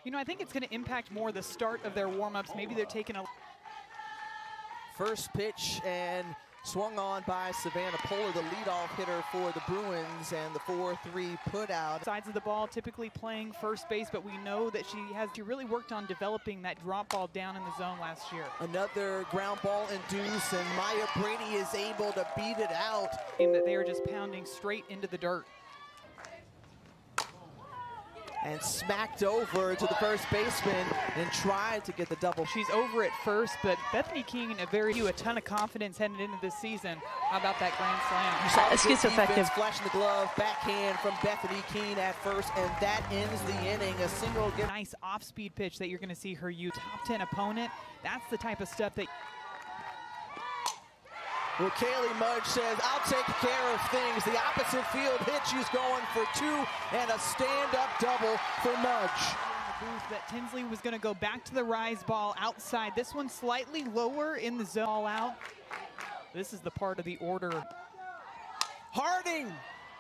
You know, I think it's going to impact more the start of their warm-ups. Maybe they're taking a first pitch and swung on by Savannah Polar, the leadoff hitter for the Bruins, and the 4-3 put out. Sides of the ball, typically playing first base, but we know that she really worked on developing that drop ball down in the zone last year. Another ground ball induced, and Maya Brady is able to beat it out. That they are just pounding straight into the dirt. And smacked over to the first baseman and tried to get the double. She's over at first, but Bethany King a ton of confidence heading into this season. How about that grand slam? You saw It's effective. Flashing the glove, backhand from Bethany King at first, and that ends the inning. A single. Nice off-speed pitch that you're going to see her use. Top 10 opponent. That's the type of stuff that. Well, Kaylee Mudge says, I'll take care of things. The opposite field hit, she's going for 2 and a stand-up double for Mudge. That Tinsley was going to go back to the rise ball outside. This one slightly lower in the zone. All out. This is the part of the order. Harding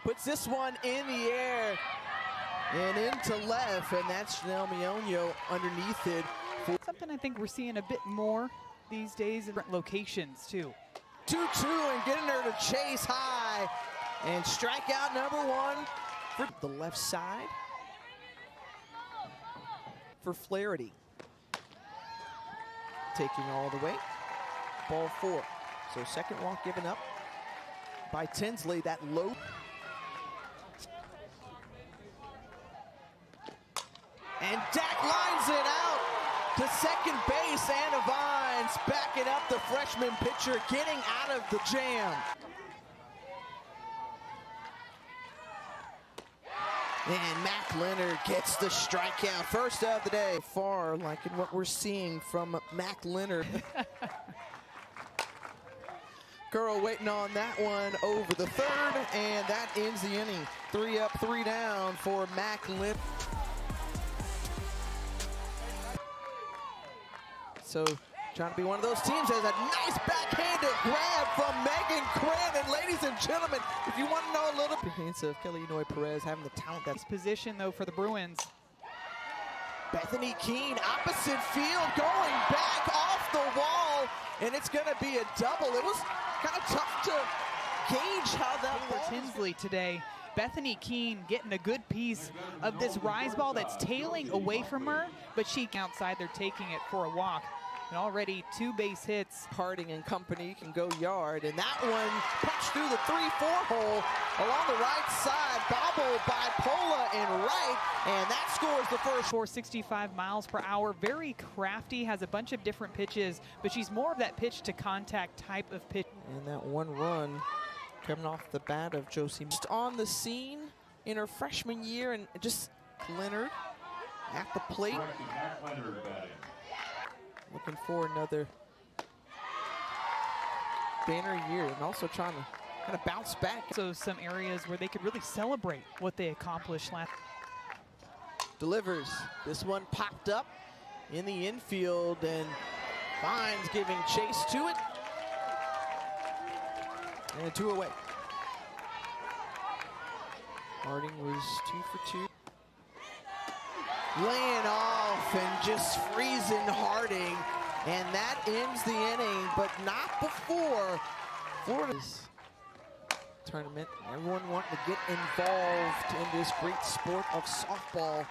puts this one in the air and into left, and that's Janelle Mionio underneath it. Something I think we're seeing a bit more these days in different locations, too. 2-2 and getting her to chase high, and strikeout number 1 for the left side for Flaherty. Taking all the way, ball 4. So second walk given up by Tinsley, that low. And Dak lines it out to second base. Anna Vines backing up the freshman pitcher, getting out of the jam. And Mac Leonard gets the strikeout, first of the day. Far liking what we're seeing from Mac Leonard. Girl waiting on that one over the third, and that ends the inning. 3 up, 3 down for Mac Leonard. So trying to be one of those teams that has a nice backhanded grab from Megan Quinn. And ladies and gentlemen, if you want to know a little bit of Kelly Noy Perez having the talent that's position though for the Bruins. Bethany Keene, opposite field, going back off the wall, and it's going to be a double. It was kind of tough to gauge how that for Tinsley today. Bethany Keene getting a good piece of this rise ball that's tailing away from her, but she outside, they're taking it for a walk. And already 2 base hits. Harding and company can go yard, and that one punched through the 3-4 hole along the right side, bobbled by Pola and right, and that scores the first. 465 miles per hour, very crafty, has a bunch of different pitches, but she's more of that pitch to contact type of pitch. And that 1 run coming off the bat of Josie. Just on the scene in her freshman year, and just Leonard at the plate. Looking for another banner year, and also trying to kind of bounce back. So some areas where they could really celebrate what they accomplished last. Delivers. This one popped up in the infield, and Vines giving chase to it. And 2 away. Harding was 2 for 2. Laying off and just freezing Harding, and that ends the inning, but not before Florida's tournament. Everyone wanting to get involved in this great sport of softball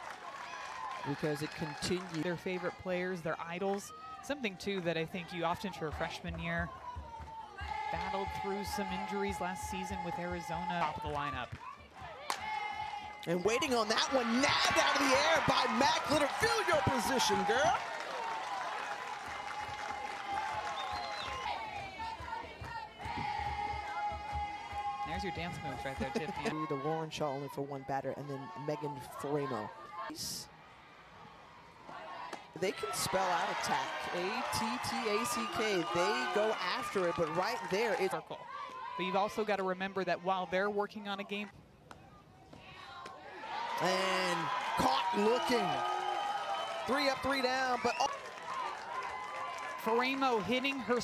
because it continues. Their favorite players, their idols. Something too that I think you often for a freshman year battled through some injuries last season with Arizona. Top of the lineup. And waiting on that one, nabbed out of the air by Mac Leonard. Feel your position, girl. There's your dance moves right there, Tiffany. The Lauren Shaw only for 1 batter, and then Megan Faremo. They can spell out attack. A-T-T-A-C-K. They go after it, but right there it's circle. But you've also got to remember that while they're working on a game. And caught looking. 3 up, 3 down, but Faremo hitting her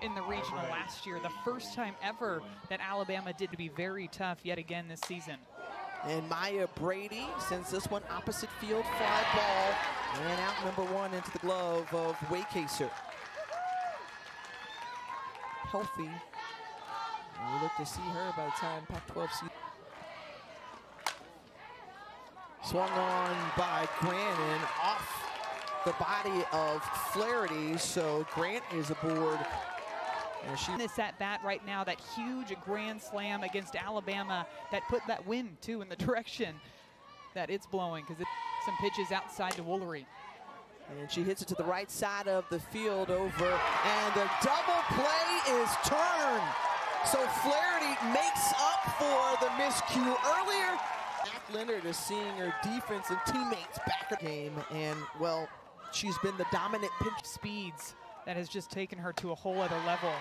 in the regional last year. The first time ever that Alabama did to be very tough yet again this season. And Maya Brady sends this one opposite field, fly ball And out number one into the glove of Waycaser. Healthy. And we look to see her by the time Pac-12 season. Swung on by Grant and off the body of Flaherty, so Grant is aboard. And she this at bat right now, that huge grand slam against Alabama that put that wind too in the direction that it's blowing, because it's some pitches outside to Woolery. And she hits it to the right side of the field over, and the double play is turned. So Flaherty makes up for the miscue earlier. Mac Leonard is seeing her defense and teammates back in the game, and well, she's been the dominant pitch. Speeds that has just taken her to a whole other level.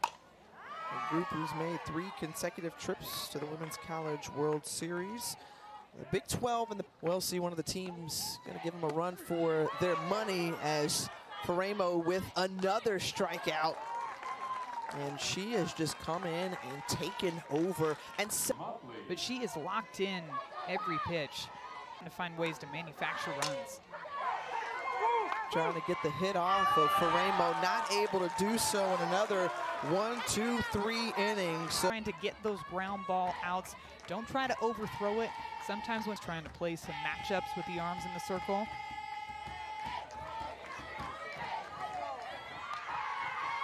A group who's made 3 consecutive trips to the Women's College World Series. The Big 12 and the we'll see one of the teams going to give them a run for their money as Faraimo with another strikeout. And she has just come in and taken over. But she is locked in every pitch to find ways to manufacture runs. Trying to get the hit off of Faraimo, not able to do so in another 1, 2, 3 innings. So trying to get those ground ball outs. Don't try to overthrow it. Sometimes when trying to play some matchups with the arms in the circle.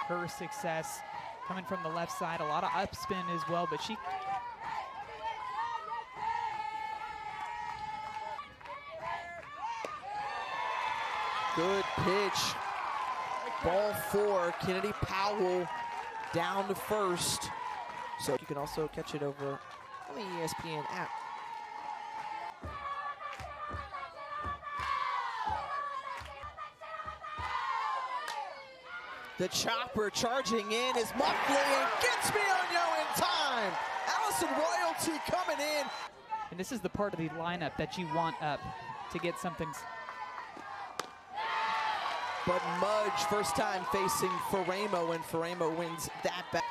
Her success coming from the left side, a lot of upspin as well, but she good pitch. Ball 4, Kennedy Powell down to first. So you can also catch it over on the ESPN app. The chopper charging in is Muffley and gets Mignogna in time. Allison Royalty coming in. And this is the part of the lineup that you want up to get something. But Mudge, first time facing Faraimo, and Faraimo wins that back.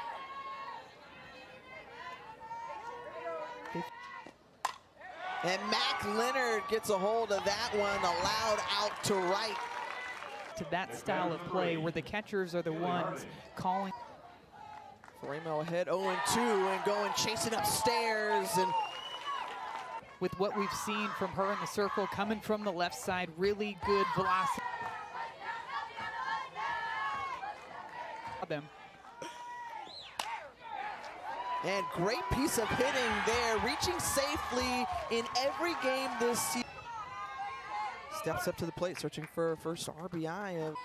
And Mac Leonard gets a hold of that one, allowed out to right. To that style of play where the catchers are the ones calling. Faraimo ahead 0-2 and going chasing upstairs. And with what we've seen from her in the circle, coming from the left side, really good velocity. Them. And great piece of hitting there, reaching safely in every game this season. Steps up to the plate, searching for her first RBI.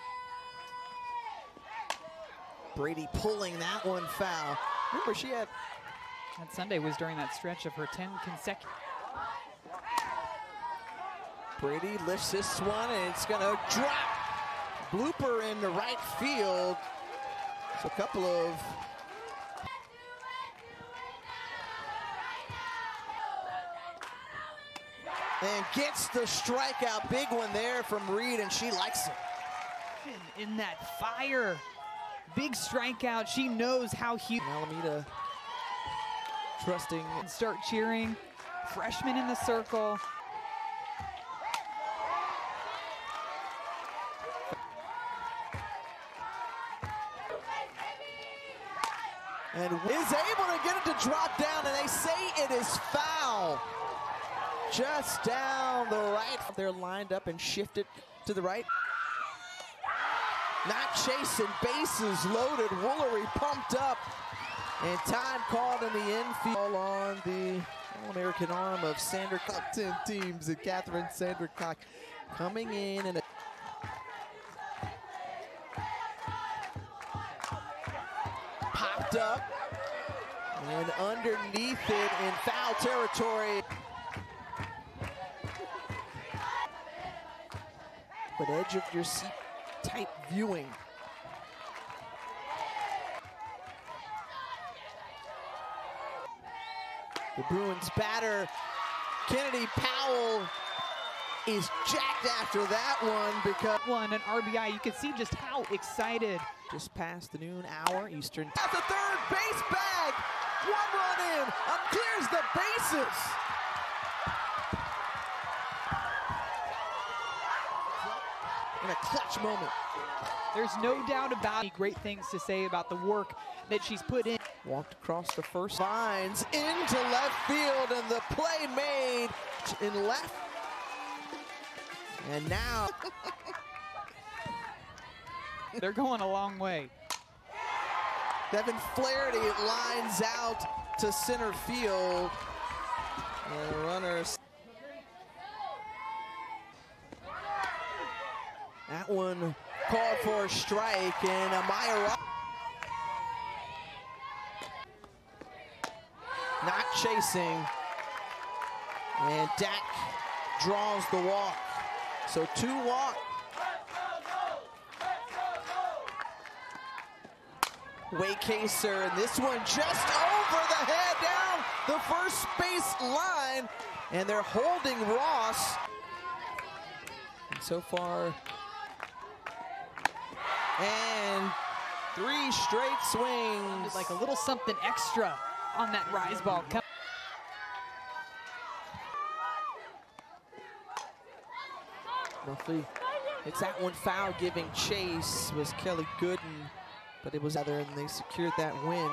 Brady pulling that one foul. Remember, she had... And Sunday was during that stretch of her 10 consecutive. Brady lifts this one, and it's going to drop. Blooper in the right field. So a couple of... And gets the strikeout. Big one there from Reed, and she likes it. In that fire. Big strikeout. She knows how huge. Alameda trusting. And start cheering. Freshman in the circle. And is able to get it to drop down, and they say it is foul. Just down the right. They're lined up and shifted to the right. Not chasing, bases loaded. Woolery pumped up. And time called in the infield on the All-American arm of Sandercock. 10 teams and Catherine Sandercock coming in and popped up and underneath it in foul territory. But edge of your seat type viewing. The Bruins batter, Kennedy Powell, is jacked after that one because an RBI. You can see just how excited. Just past the noon hour Eastern. At the third base bag, 1 run in, clears the bases. a clutch moment. There's no doubt about it. Great things to say about the work that she's put in. Walked across the first vines into left field, and the play made in left. And now they're going a long way. Devin Flaherty lines out to center field. And the runners. That one called for a strike, and Amaya not chasing. And Dak draws the walk. So 2 walk. Waycaser, and this one just over the head down the first base line, and they're holding Ross. And so far, and 3 straight swings. Like a little something extra on that rise ball. Roughly hits that one foul, giving chase was Kelly Gooden, but it was other, and they secured that win.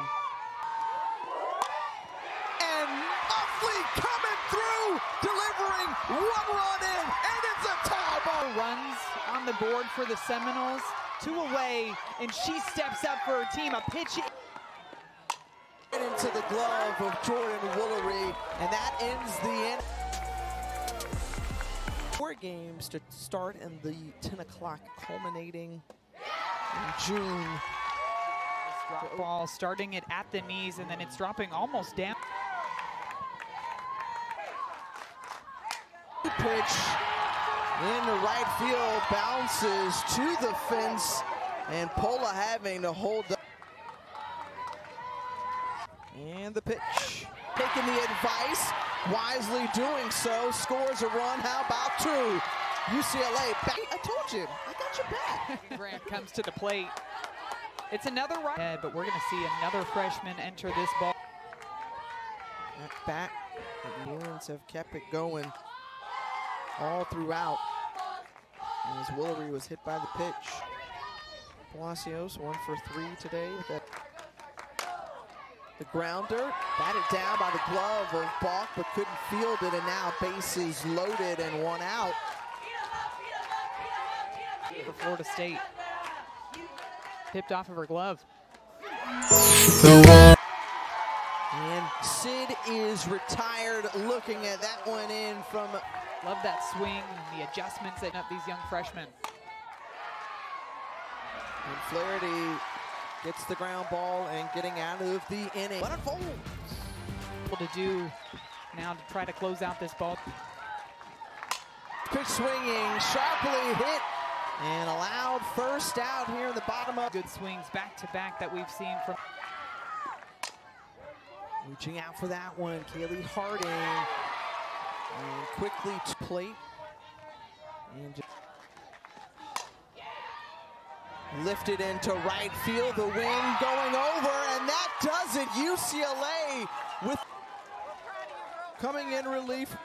And Uffley coming through, delivering 1 run in, and it's a tie ball. Runs on the board for the Seminoles, 2 away, and she steps up for her team. A pitch into the glove of Jordan Woolery, and that ends the end. 4 games to start, and the 10 o'clock culminating in June. This drop ball starting it at the knees, and then it's dropping almost down. Pitch in the right field, bounces to the fence, and Pola having to hold up. And the pitch, taking the advice, wisely doing so, scores a run. How about 2? UCLA back. I told you, I got your back. Grant comes to the plate. It's another right, but we're going to see another freshman enter this ball. At bat, the Bruins have kept it going all throughout. And as Woolery was hit by the pitch. Palacios 1 for 3 today with that. The grounder, batted down by the glove of Balk, but couldn't field it, and now bases loaded and 1 out. For Florida State. Tipped off of her glove. And Sid is retired, looking at that one in from. Love that swing and the adjustments that up these young freshmen. And Flaherty gets the ground ball and getting out of the inning. What unfolds? What to do now to try to close out this ball. Pitch swinging, sharply hit, and allowed first out here in the bottom of. Good swings back to back that we've seen from. Reaching out for that one, Kaylee Harding. And quickly to plate. And just lifted into right field, the wind going over, and that does it. UCLA with coming in relief.